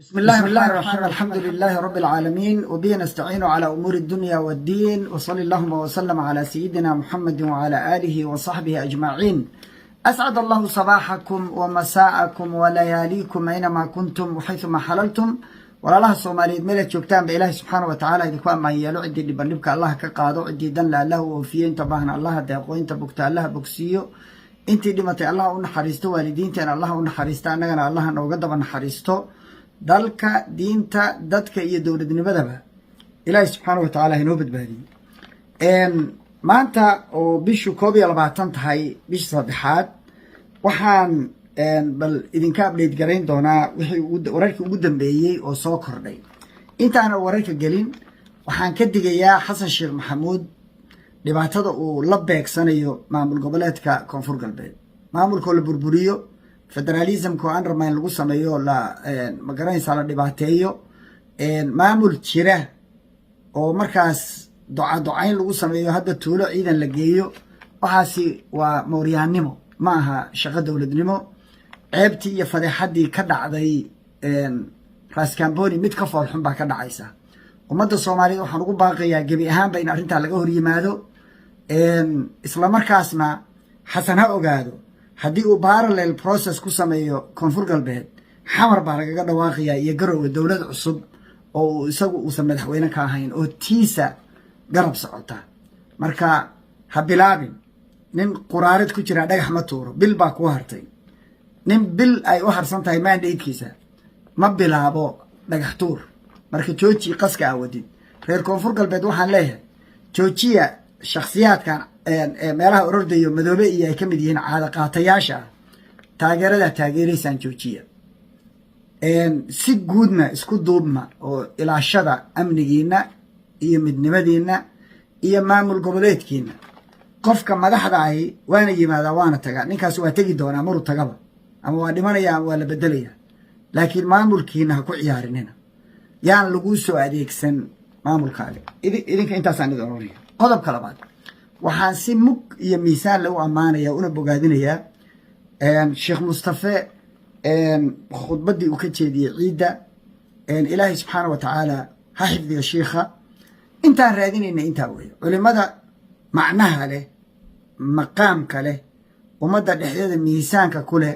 بسم الله الرحمن الرحيم. الحمد لله رب العالمين، وبه نستعين على أمور الدنيا والدين، وصلى اللهم وسلم على سيدنا محمد وعلى آله وصحبه أجمعين. أسعد الله صباحكم ومساءكم ولياليكم أينما كنتم وحيثما حللتم. ولا الله الصومالي ملك شوكتان بإله سبحانه وتعالى إذا ما يلو عدي اللي بنبك الله كقادو عدي دن الله وفي انت باهنا الله داقو انت بكت الله بكسيو انت دمتي الله ونحرستو والدينتين الله ونحرستا أننا الله نوغدب نحرستو dalka diinta dadka iyo dowladnimadaba ilaahay subxaanahu wa tacaala inoo badbaadiyey. maanta oo bishu 21 tahay bisha saddexaad waxaan bal idinka update garayn doonaa wixii wararkii ugu dambeeyay oo soo kordhay. intaan wararka gelin waxaan ka digayaa xasan sheekh maxamuud dhibaatada uu la beegsanayo maamul goboleedka koonfur galbeed, maamulka la burburiyo, federalismka aan rabnaa in lagu sameeyo la magaranaysa la dhibaateeyo, maamul jira oo markaas docayn lagu sameeyo hadda tuulo ciidan la geeyo. waxaasi waa mooryaannimo, ma aha shaqo dowladnimo. ceebtii iyo fadeexadii ka dhacday raas kamboni mid ka foolxun baa ka dhacaysa. ummadda soomaaliyeed waxaan ugu baaqayaa gebi ahaanba in arrintaa laga hor yimaado, isla markaasna xasan ha ogaado haddii uu parallel process ku sameeyo koonfur galbeed, xamar baa lagaga dhawaaqayaa iyo garowe dowlad cusub oo isagu uusan madaxweyne ka ahayn oo tiisa garab socota. marka ha bilaabin nin quraarid ku jira dhagax ma tuuro, bil baa ku hartay. nin bil ay u harsan tahay mandatekiisa ma bilaabo dhagax tuur. marka jooji qaska awadid. reer koonfur galbeed waxaan leeyahay joojiya shakhsiyaadkan meelaha orordayo madoobe iyo ay ka mid yihiin caada qaatayaasha taageerada taageeraysaan joojiya. si guudna isku duubma oo ilaashada amnigiina iyo midnimadiina iyo maamul goboleedkiina. qofka madaxda ahi waana yimaadaa waana tagaa, ninkaas waa tegi doonaa maruu tagaba, ama waa dhimanaya ama waa la bedelaya, laakiin maamulkiina ha ku ciyaarinina, yaan lagu soo adeegsan maamulkaaga. idinka intaasaan idin oranaya. qodobka labaad, waxaan si mug iyo miisaan lagu ammaanaya una bogaadinayaa sheekh mustafe khudbaddii uu ka jeediyey ciidda. ilaahay subxaana wa tacaala ha xifdiga shiikha. intaan raadinayna intaa weeye culimada macnaha leh, maqaamka leh, ummadda dhexdeeda miisaanka ku leh,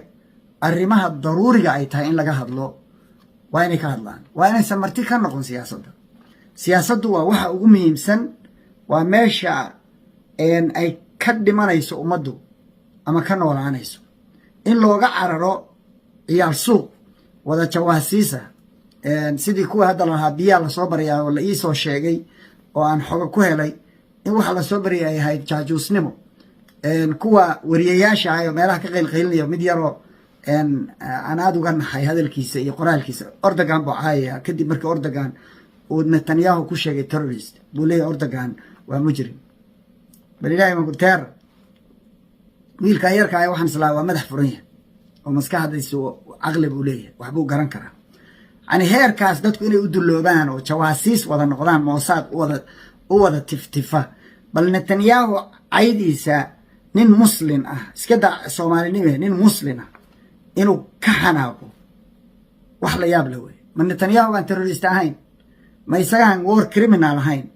arrimaha daruuriga ay tahay in laga hadlo waa inay ka hadlaan, waa inaysan marti ka noqon siyaasadda. siyaasaddu waa waxa ugu muhiimsan, waa meesha ay ka dhimanayso ummaddu ama ka noolaanayso. in looga cararo ciyaal suuq wada jawaasiisa, sidii kuwa hadda lahaa biyaa lasoo baryaa oo la iisoo sheegay oo aan xogo ku helay in waxa lasoo baryay ay ahayd jaajuusnimo. kuwa wariyayaasha ah oo meelaha ka qaylqaylinaya mid yaroo aan aad uga naxay hadalkiisa iyo qoraalkiisa. Erdogan buu caayaya kadib markii Erdogan uu Netanyahu ku sheegay terrorist, buu leeyahay Erdogan waa mujrim. bal ilaahay ma gurteer wiilka yarka ah waxaan islaa waa madax furan yahay oo maskaxdiisu caqli buu leeyahay, waxbuu garan karaa. yani heerkaas dadku inay u duloobaan oo jawaasiis wada noqdaan, Mossad u wada tiftifa. bal Netanyahu caydiisa nin muslim ah, iska daa Soomaalinimo, nin muslim ah inuu ka xanaaqo wax la yaab leh wey. ma Netanyahu aan terrorist ahayn? ma isagaan war criminal ahayn?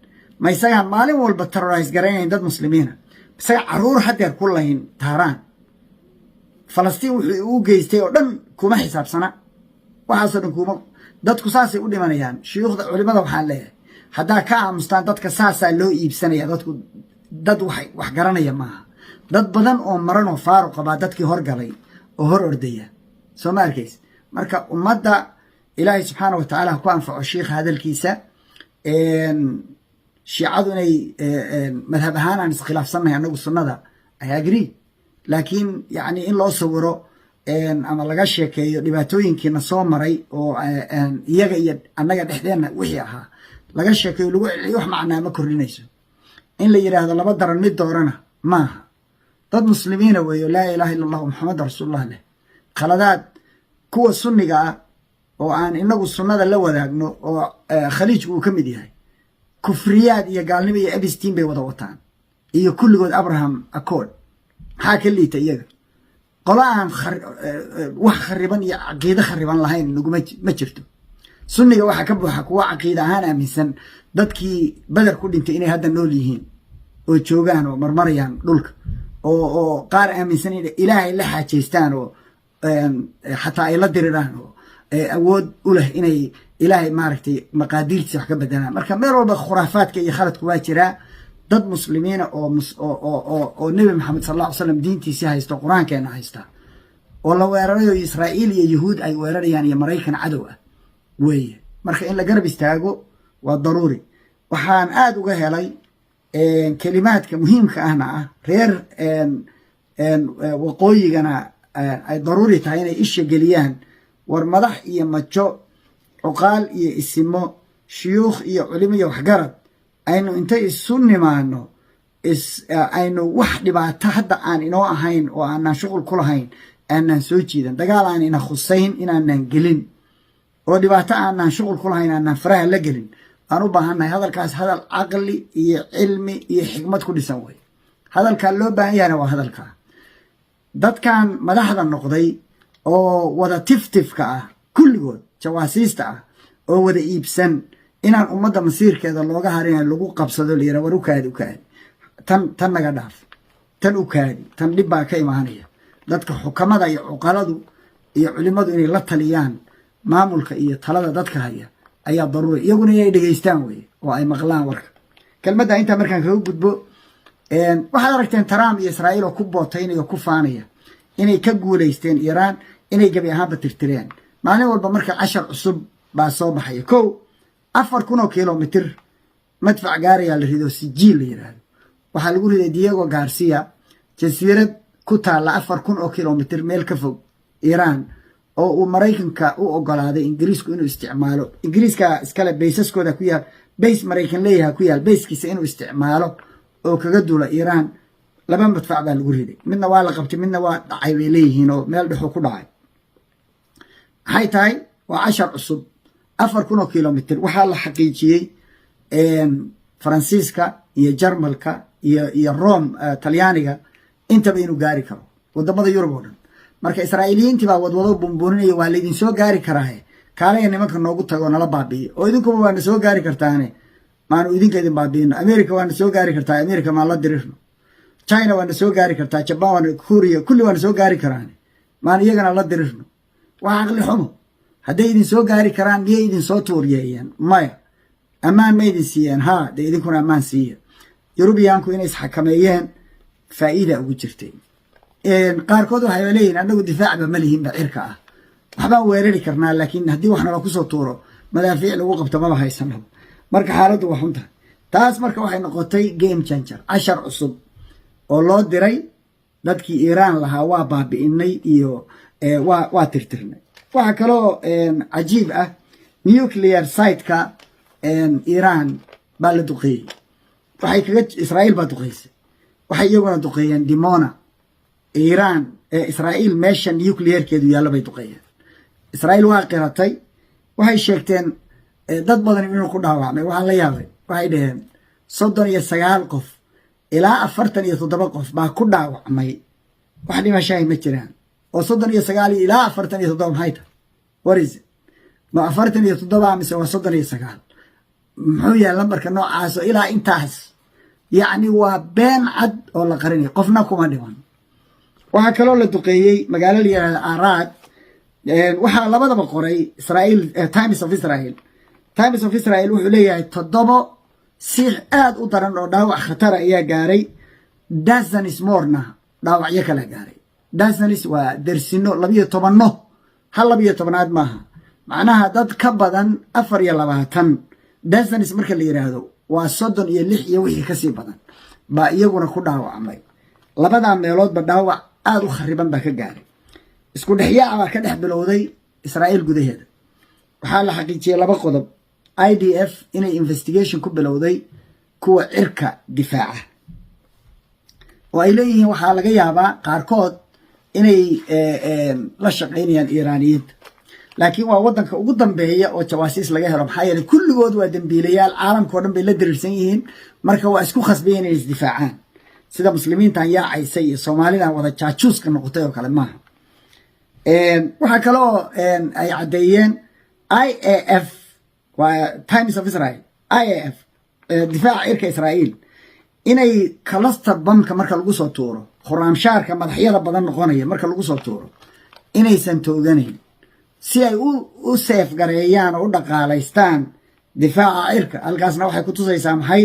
ma isagaan maalin walba terrorize garaynayn dad muslimiina? isaga caruur hadeer ku lahayn taaraan Falastiin wuxuu u geystay oo dhan kuma xisaabsana. waxaasoo dhan kuma dadku saasay u dhimanayaan. shuyuukhda culimada waxaan leeyahay haddaa ka aamustaan dadka saasaa loo iibsanaya. dadku dad wax garanaya maaha. dad badan oo maran oo faaruqa baa dadkii horgalay oo hor ordaya, soo ma arkays. marka ummadda ilaahay subxaana wa tacaala ku anfaco shiikha hadalkiisa. shiicadu inay madhab ahaan aan iskhilaafsannahay annagu sunnada I agree, laakiin yani in loo sawiro ama laga sheekeeyo dhibaatooyinkiina soo maray oo iyaga iyo annaga dhexdeenna wixii ahaa laga sheekeeyo lagu celiyo wax macnaa ma kordhinayso. in la yidhaahdo laba daran mid doorana maaha. dad muslimiina weeyo laa ilaaha illa allahu muxamad rasuulullah leh. khaladaad kuwa sunniga ah oo aan inagu sunnada la wadaagno oo khaliijku uu ka mid yahay, kufriyaad iyo gaalnimo iyo Epstein bay wada wataan iyo kulligood Abraham Accord. maxaa ka liita iyaga? qola aan wax khariban iyo caqiido khariban lahayn ma jirto. sunniga waxa ka buuxa kuwa caqiida ahaan aaminsan dadkii badar ku dhintay inay hadda nool yihiin oo joogaan oo marmarayaan dhulka oo qaar aaminsan in ilaahay la xaajeystaan oo xataa ay la diriraan oo awood u leh inay ilaahay maaragtay maqaadiirtiisa wax ka bedelaan marka meel walba khuraafaadka iyo khaladku waa jiraa dad muslimiina oo nebi maxamed sallallahu alayhi wasallam diintiisa haysto quraankeena haysta oo la weerarayo Israa'iil iyo Yahuud ay weerarayaan iyo Mareykan cadow ah weeye marka in la garab istaago waa daruuri waxaan aad uga helay kalimaadka muhiimka ahna ah reer waqooyigana ay daruuri tahay inay isha geliyaan war madax iyo majo cuqaal iyo isimo shuyuukh iyo culimo iyo waxgarad aynu intay isu nimaano aynu wax dhibaato hadda aan inoo ahayn oo aanan shuqul ku lahayn aanan soo jiidan dagaal aan ina khusayn inaanan gelin oo dhibaato aanan shuqul ku lahayn aanan faraha la gelin aan u baahannahay hadalkaas hadal caqli iyo cilmi iyo xikmad ku dhisan way hadalka loo baahan yahay waa hadalka dadkan madaxda noqday oo wada tiftifka ah kulligood jawaasiista ah oo wada iibsan inaan ummadda masiirkeeda looga harin lagu qabsado leeyahay war u kaadi tan naga dhaaf tan u kaadi tan dhib baa ka imaanaya dadka xukamada iyo cuqaladu iyo culimadu inay la taliyaan maamulka iyo talada dadka haya ayaa daruuri iyaguna inay dhageystaan way oo ay maqlaan warka kelmadda inta markaan kaga gudbo waxaad aragteen Trump iyo Israa'iil oo ku bootaynayo ku faanaya inay ka guuleysteen Iran inay gabi ahaanba tirtireen maalin walba marka 10 cusub baa soo baxaya 4,000 kilomitir madfac gaariya la rido sijiil la yiraahdo waxa lagu riday Diego Garcia jasiirad ku taala 4,000 kilomitir meel ka fog Iran oo uu Mareykanka u ogolaaday Ingiriisku inuu isticmaalo Ingiriiska iskale baysaskooda ku yaal bays Mareykan leeyahay ku yaal bayskiisa inuu isticmaalo oo kaga duula Iran laba madfac baa lagu riday midna waa la qabtay midna waa dhacay bay leeyihiin oo meel dhaxo ku dhacay hay tahay waa 10 cusub 4,000 kilomitir waxa la xaqiijiyay Faransiiska iyo Jarmalka iyo Rome Talyaaniga intaba inuu gaari karo wadamada Yurub oo dhan marka Israa'iiliyiintii baa wadwado bumbuurinaya waa la idin soo gaari karaa kaalay nimanka noogu tago nala baabiyo oo idinku waa soo gaari kartaane maanu idinka idin baabiino America waa soo gaari kartaa America ma la dirirno China waa soo gaari kartaa Japan Korea kulli waa soo gaari karaan maan iyagana la dirirno waa aqli xumo haday idin soo gaari karaan miyay idin soo tuuriyeen maya amaan ma idin siiyeen ha idinkuna amaan siiya Yurubiyaanku inay isxakameeyeen faa'iido ugu jirtay qaarkood waxay leeyihiin anagu difaacba ma lihin bacirka ah waxba weerari karnaa laakiin hadii waxna la ku soo tuuro madaafiic lagu qabto ma haysano marka xaaladdu waa xunta taas marka waxay noqotay game changer 10 cusub oo loo diray dadkii Iran lahaa waa baabi'inay iyo waa tirtirnay waxa kale oo ajiib ah nuclear site-ka Iran baa la duqeeyay waxay kaga Israa'iil baa duqeysay waxay iyaguna duqeeyeen Dimona Iran Israa'iil meesha nuclear-keedu yaala bay duqeeyeen Israa'iil waa qiratay waxay sheegteen dad badan inuu ku dhaawacmay waxa la yaabay waxay dhaheen 39 qof ilaa 47 qof baa ku dhaawacmay wax dhimashay ma jiraan oo 39 ilaa 47 maxay tahay waris ma 47 mise waa 39 muxuu yahay lambarka noocaas ilaa intaas يعني وبين عد ولا قرني قفنا كمان ديوان وهكذا لا تقيي مقالة لي الأعراض وحنا لبضة بقري إسرائيل تايمز أوف إسرائيل وحليه تضبط سيح آد وطرن داوع خطر إياه جاري دازن اسمورنا داوع يكلا جاري دازن اس ودرسينو لبيه طبنه هل لبيه طبناد ماها معناها داد كبدن أفر يلباتن دازن اسمرك اللي يرادو وصدن يلح يوحي كسي بدن با iyaguna ku dhaawacmay labada meelood ba dhaawac aad u khariban ba ka gaaray isku dhaxyaa ka dhex bilowday Israa'iil gudaheeda waxa la xaqiijiyay laba qodob IDF inay investigation ku bilowday kuwa cirka difaaca oo ay leeyihiin waxa laga yaabaa qaarkood inay la shaqeynayaan Iiraaniyiinta laakiin waa wadanka ugu dambeeya oo jawaasiis laga helo maxay yeelay kulligood waa dambiilayaal caalamka oo dhan bay la dirirsan yihiin marka waa isku khasbayeen inay isdifaacaan sida muslimiinta ayaa caysay iyo Soomaalida wada jaajuuska noqotay oo kale maaha waxa kale oo ay cadeeyeen IAF Times of Israel IAF difaaca cirka Israa'iil inay cluster bombka marka lagu soo tuuro khuraamshaarka madaxyada badan noqonaya marka lagu soo tuuro inaysan tooganayn si ay u safe gareeyaan oo u dhaqaalaystaan difaaca cirka halkaasna waxay ku tusaysaa maxay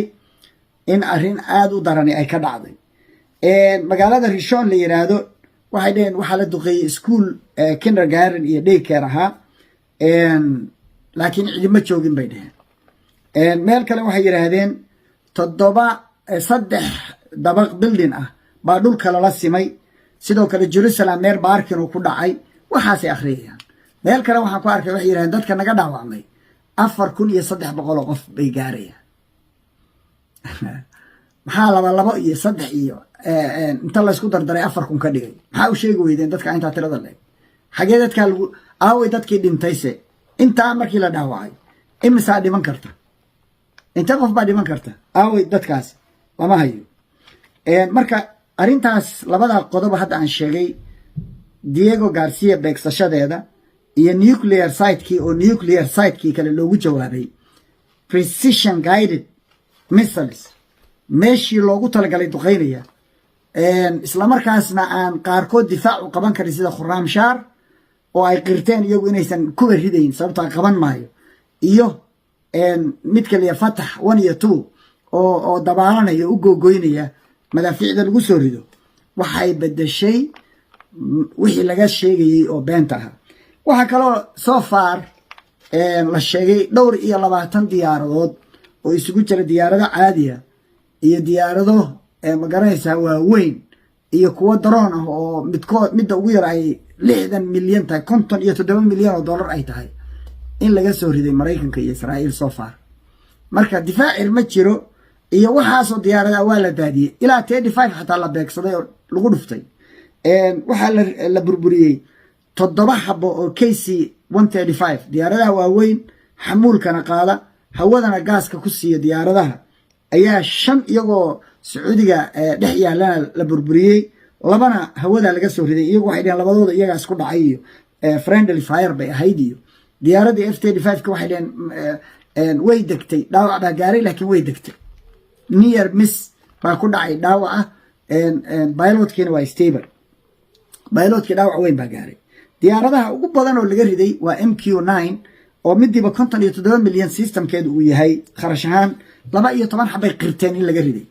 in arrin aad u darani ay ka dhacday magaalada Rishon la yiraahdo waxay dheen waxa la duqeeyay school kindergarten iyo daycare ahaa laakiin cidima joogin bay dheheen meel kale waxay yiraahdeen 3 dabaq building ah baa dhulka la simay sidoo kale Jerusalem meel baarkin uu ku dhacay waxaas ay akhriyaan meel kale waxaan ku arkay waxay yiraahdeen dadka naga dhaawacmay 4300 qof bay gaarayaan maxaa laba iyo 3 iyo inta la isku dardaray 4000 ka dhigay maxaa u sheegi weydeen dadka inta tirada leh xagee dadka lagu aaway dadkii dhintayse inta markii la dhaawacay imisa dhiman karta inta qof baa dhiman karta aaway dadkaas lama hayo marka arintaas labada qodob hadda aan sheegay Diego Garcia beegsashadeeda iyo nuclear site-kii kale loogu jawaabay precision guided missiles meeshii loogu talagalay duqeynaya isla markaasna aan qaarkood difaac u qaban karin sida khuraamshaar oo ay qirteen iyagu inaysan kuba ridayn sababta qaban maayo iyo mid kale Fatax 1 iyo 2 oo dabaalanaya u googoynaya madaafiicda lagu soo rido waxay bedeshay wixii laga sheegay oo beenta ah waxa kale so far la sheegay dhowr iyo 20 diyaaradood oo isugu jira diyaarado caadi ah iyo diyaarado magaranaysa waaweyn iyo kuwa drone ah oo midda ugu yar ay 60 milyan tahay 57 milyan oo dollar ay tahay in laga soo riday Mareykanka iyo Israa'iil so far marka difaac ma jiro iyo waxaas oo diyaarada waa la daadiyay ilaa 35 xataa la beegsaday oo lagu dhuftay waxa la burburiyay 7 xabo oo KC-135 diyaaradaha waaweyn xamuulkana qaada hawadana gaaska ku siiya diyaaradaha ayaa 5 iyagoo Sacuudiga dhex yaalana la burburiyay labana hawada laga soo riday iyagu waxay dhaheen labadooda iyaga isku dhacay iyo friendly fire bay ahayd iyo diyaaradii F-35 ka waxay dhaheen way degtay dhaawac baa gaaray laakiin way degtay near miss baa ku dhacay dhaawac pilotkiina waa stable pilotkii dhaawac weyn baa gaaray diyaaradaha ugu badan oo laga riday waa MQ-9 oo midiba 57 milyan systemkeedu uu yahay kharash ahaan 12 xabay qirteen in laga riday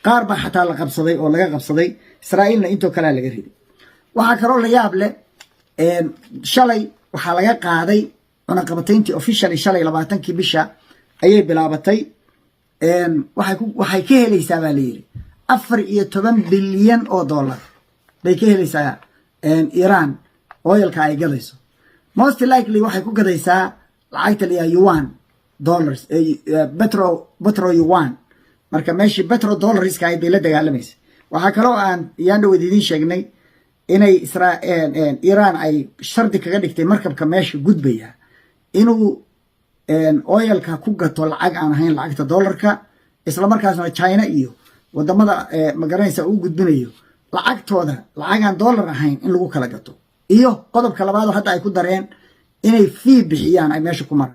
qaar baa xataa la qabsaday oo laga qabsaday Israa'iilna intoo kale laga riday waxa kale oo la yaab leh shalay waxa laga qaaday cunaqabatayntii officially shalay 20kii bisha ayay bilaabatay waxay ka helaysaa baa la yiri 14 bilyan oo dollar bay ka helaysaa Iran oilka ay gadayso most likely waxay ku gadaysaa lacagta la yuan dollars petro yuan marka meeshii petro dollars ka ay bay la dagaalamaysaa waxa kale oo aan yaana wadiidin sheegnay inay Iran ay shardi kaga dhigtay markabka meesha gudbaya inuu oilka ku gato lacag aan ahayn lacagta dollarka isla markaasna China iyo wadamada magaranaysa uu gudbinayo lacagtooda lacag aan dollar ahayn in lagu kala gato iyo qodobka labaad hadda ay ku dareen inay fee bixiyaan ay meesha ku maraan